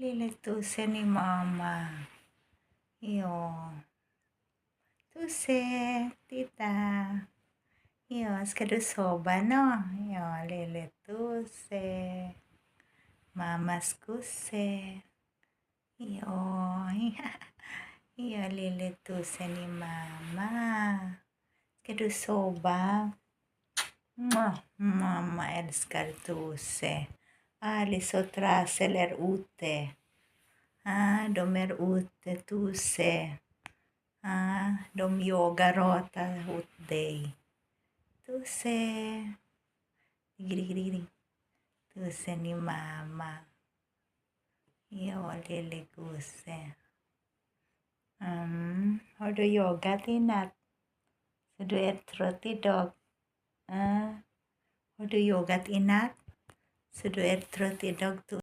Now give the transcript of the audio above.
Lilitusin ni mama. Iyo. Tuse, tita. Iyo, skadusoba no. Iyo, lilituse. Mamas kuse. Iyo. Iyo, lilitusin ni mama. Skadusoba. Mamma älskar Tuse. Alice och Trassel är ute. De är ute, Tuse. De yogar rata åt dig. Tuse. Gri. Tuse ni mamma. Ja, lille Tuse. Har du yogat i natt? Så du är trött idag? Har du yogat i natt? Så du är trött idag?